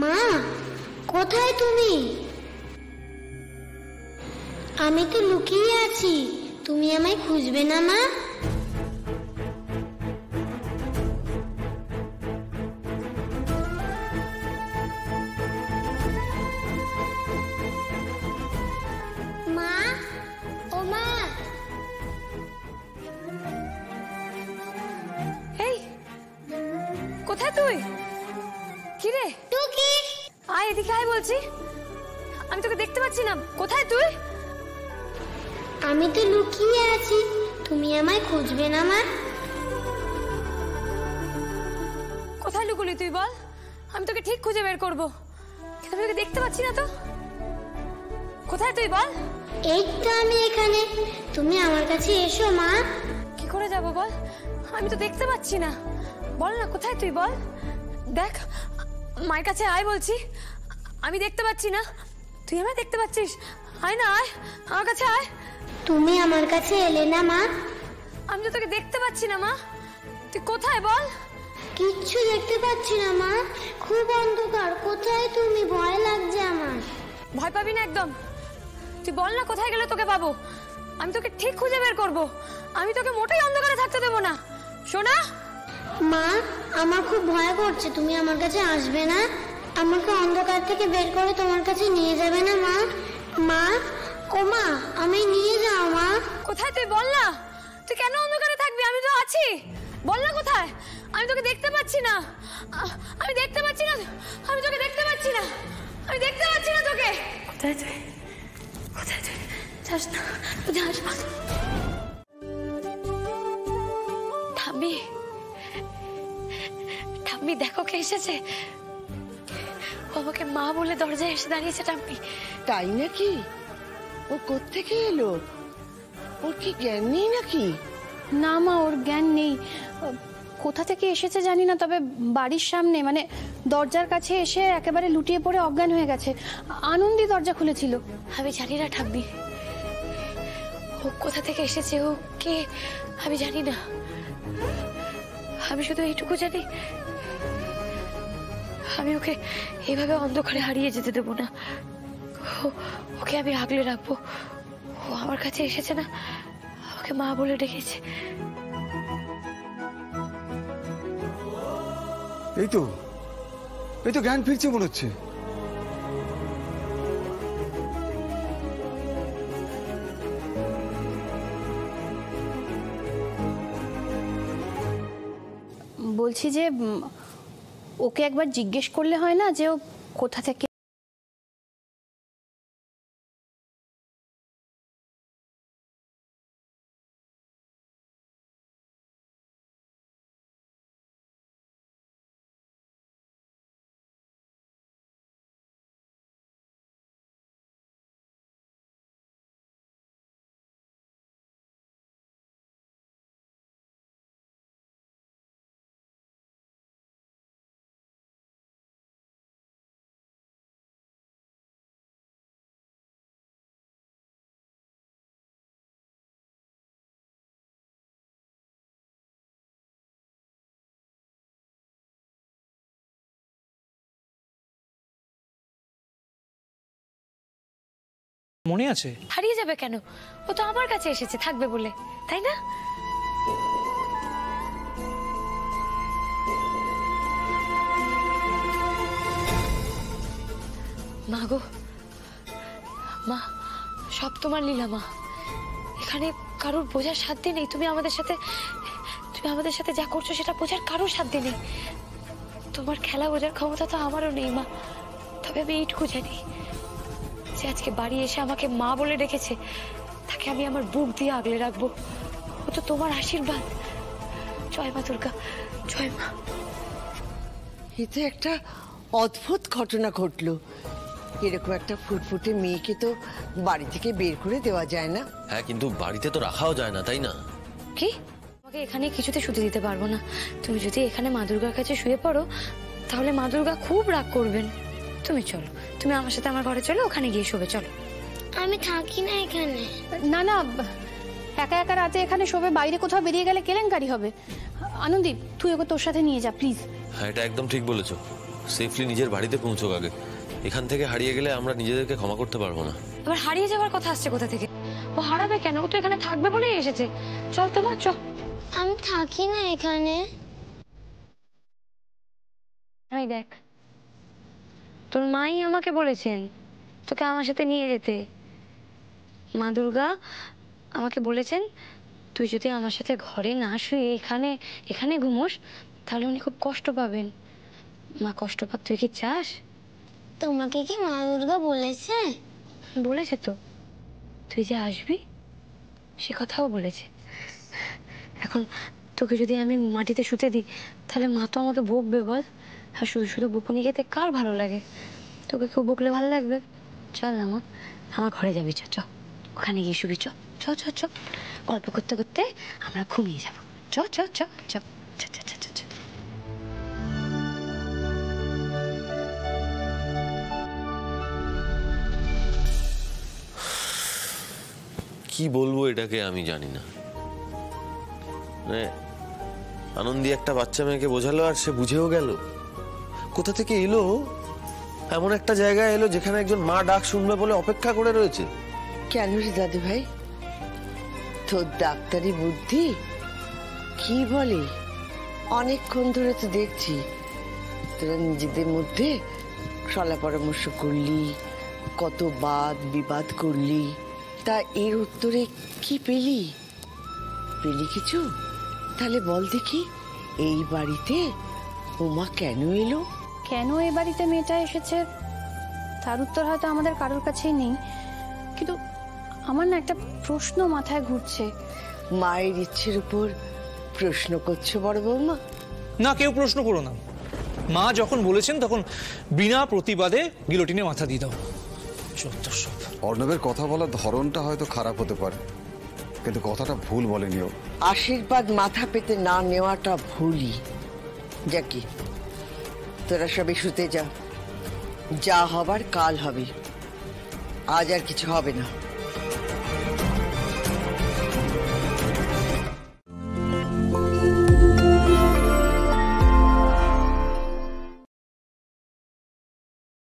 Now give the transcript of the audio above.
মা, কোথায় তুমি? আমি তো লুকিয়ে আছি, তুমি আমায় খুঁজবে না মা? মা, ও মা। এই, কোথায় তুই? কি রে টুকি, আয় এদিকে আয় বলছি। আমি তোকে দেখতে পাচ্ছি না, কোথায় তুই? আমি তো লুকিয়ে আছি, তুমি আমায় খুঁজবে না মা? কোথায় লুকুলি তুই বল, আমি তোকে ঠিক খুঁজে বের করবো। আমি তোকে দেখতে পাচ্ছি না তো, কোথায় তুই বল? এই তো আমি এখানে, তুমি আমার কাছে এসো মা। কি করে যাবো বল, আমি তো দেখতে পাচ্ছি না। বল না কোথায় তুই বল। দেখ, মায়ের কাছে আয় বলছি, আমি দেখতে পাচ্ছি না, তুই আমায় দেখতে পাচ্ছিস। আয় না, আয় আমার কাছে আয়। তুমি আমার কাছে এলে না মা? আমি তো তোকে দেখতে পাচ্ছি না মা, তুই কোথায় বল। কিচ্ছু দেখতে পাচ্ছি না মা, খুব অন্ধকার। কোথায় তুমি? ভয় লাগছে আমার। ভয় পাবি না একদম, তুই বল না কোথায় গেলে তোকে পাবো। আমি তোকে ঠিক খুঁজে বের করবো, আমি তোকে মোটেই অন্ধকারে থাকতে দেবো না, শোনা? মা, আমার খুব ভয় করছে, তুমি আমার কাছে আসবে না? আমাকে অন্ধকার থেকে বের করে তোমার কাছে নিয়ে যাবে না মা? মা, ও মা, আমি নিয়ে যাও মা। কোথায় তুই বল না, তুই কেন অন্ধকারে থাকবি, আমি তো আছি, বল না কোথায়। আমি তোকে দেখতে পাচ্ছি না, আমি দেখতে পাচ্ছি না, আমি তোকে দেখতে পাচ্ছি না, আমি দেখতে পাচ্ছি না তোকে। কোথায় তুই, কোথায় তুই? যাস না, যাস না। ঠাম্মি, ঠাম্মি দেখো কে এসেছে। ও আমাকে মা বলে দরজায় এসে দাঁড়িয়েছে। ঠাম্মি, তাই নাকি? ও কোত্থেকে এলো? ওর কি জ্ঞান নেই নাকি? না মা, ওর জ্ঞান নেই। কোথা থেকে এসেছে জানি না, তবে বাড়ির সামনে মানে দরজার কাছে এসে একেবারে লুটিয়ে পড়ে অজ্ঞান হয়ে গেছে। আনন্দী দরজা খুলেছিল। আমি জানি না ঠাম্মি, ও কোথা থেকে এসেছে, ও কে আমি জানি না। আমি শুধু এইটুকু জানি, আমি ওকে এইভাবে অন্ধকারে হারিয়ে যেতে দেবো না। ওকে আমি আগলে রাখবো। ও আমার কাছে এসেছে না, ওকে মা বলে ডেকেছে। এই তো জ্ঞান ফিরছে মনে হচ্ছে। বলছি যে ওকে একবার জিজ্ঞেস করলে হয় না যে ও কোথা থেকে। মনে আছে? হারিয়ে যাবে কেন, ও তো আমার কাছে এসেছে থাকবে বলে, তাই না? মা গো, মা, সব তোমার লীলা মা। এখানে কারোর বোঝার সাধ্য নেই। তুমি আমাদের সাথে যা করছো সেটা বোঝার কারোর সাধ্য নেই। তোমার খেলা বোঝার ক্ষমতা তো আমারও নেই মা। তবে আমি এইটুকু জানি যে আজকে বাড়ি এসে আমাকে মা বলে ডেকেছে, তাকে আমি আমার বুক দিয়ে আগলে রাখবো। ও তো তোমার আশীর্বাদ। জয় মা দুর্গা, জয় মা। এতে একটা অদ্ভুত ঘটনা ঘটলো। এরকম একটা ফুটফুটে মেয়েকে তো বাড়ি থেকে বের করে দেওয়া যায় না। হ্যাঁ, কিন্তু বাড়িতে তো রাখাও যায় না, তাই না? কি? তোমাকে এখানে কিছুতে শুতে দিতে পারবো না। তুমি যদি এখানে মা দুর্গার কাছে শুয়ে পড়ো তাহলে মা দুর্গা খুব রাগ করবেন। তুমি চলো, তুমি আমার সাথে আমার ঘরে চলো, ওখানে গিয়ে শোবে। চলো। আমি থাকি না এখানে। না না, একা একা রাতে এখানে শোবে, বাইরে কোথাও বেরিয়ে গেলে কেলেঙ্কারি হবে। আনন্দী, তুই ওকে তোর সাথে নিয়ে যা প্লিজ। হ্যাঁ, এটা একদম ঠিক বলেছো। সেফলি নিজের বাড়িতে পৌঁছোক আগে। এখান থেকে হারিয়ে গেলে আমরা নিজেদেরকে ক্ষমা করতে পারবো না। আবার হারিয়ে যাওয়ার কথা আসছে কোথা থেকে? ও হারাবে কেন? ও তো এখানে থাকবে বলেই এসেছে। চল তো মা, চল। আমি থাকি না এখানে। এই দেখ, তোর মাই আমাকে বলেছেন তোকে আমার সাথে নিয়ে যেতে। মা দুর্গা আমাকে বলেছেন তুই যদি আমার সাথে ঘরে না শুয়ে এখানে এখানে ঘুমোস তাহলে উনি খুব কষ্ট পাবেন। মা কষ্ট পাক, তুই কি চাস? তোমাকে কি মা দুর্গা বলেছে? বলেছে তো, তুই যে আসবি সে কথাও বলেছে। এখন তোকে যদি আমি মাটিতে শুতে দিই তাহলে মা তো আমাকে বকবে বল। আর শুধু শুধু বকুনি খেতে কার ভালো লাগে? তোকে খুব বকলে ভালো লাগবে। চল না মা, আমার ঘরে যাবি, চ চ, ওখানে গিয়ে শুবি। চ চ চ চ, গল্প করতে করতে আমরা ঘুমিয়ে যাবো। চ চ চ চ চ চ চ চ চ। কি বলবো এটাকে আমি জানি না। মানে আনন্দী একটা বাচ্চা মেয়েকে বোঝালো আর সে বুঝেও গেল। কোথা থেকে এলো? এমন একটা জায়গায় এলো যেখানে একজন মা ডাক শুনবে বলে অপেক্ষা করে রয়েছে। কেন রে দাদু ভাই, তোর ডাক্তারি বুদ্ধি কি বলে? অনেকক্ষণ ধরে তো দেখছি তোরা নিজেদের মধ্যে সলা পরামর্শ করলি, কত বাদ বিবাদ করলি, তা এর উত্তরে কি পেলি? পেলি কিছু? তাহলে বল দেখি, এই বাড়িতে উমা কেন এলো? কেন এ বাড়িতে মেয়েটা এসেছে তার উত্তর হয়তো আমাদের কারোর কাছেই নেই, কিন্তু আমার না একটা প্রশ্ন মাথায় ঘুরছে। মায়ের ইচ্ছের উপর প্রশ্ন করছো বড় বৌমা? না, কেউ প্রশ্ন করো না। মা যখন বলেছেন তখন বিনা প্রতিবাদে গিলোটিনে মাথা দিয়ে দাও। অর্ণবের কথা বলার ধরনটা হয়তো খারাপ হতে পারে, কিন্তু কথাটা ভুল বলেনি ও। আশীর্বাদ মাথা পেতে না নেওয়াটা ভুলই। যাকি, তোরা সবে শুতে যা, যা হবার কাল হবে, আজ আর কিছু হবে না।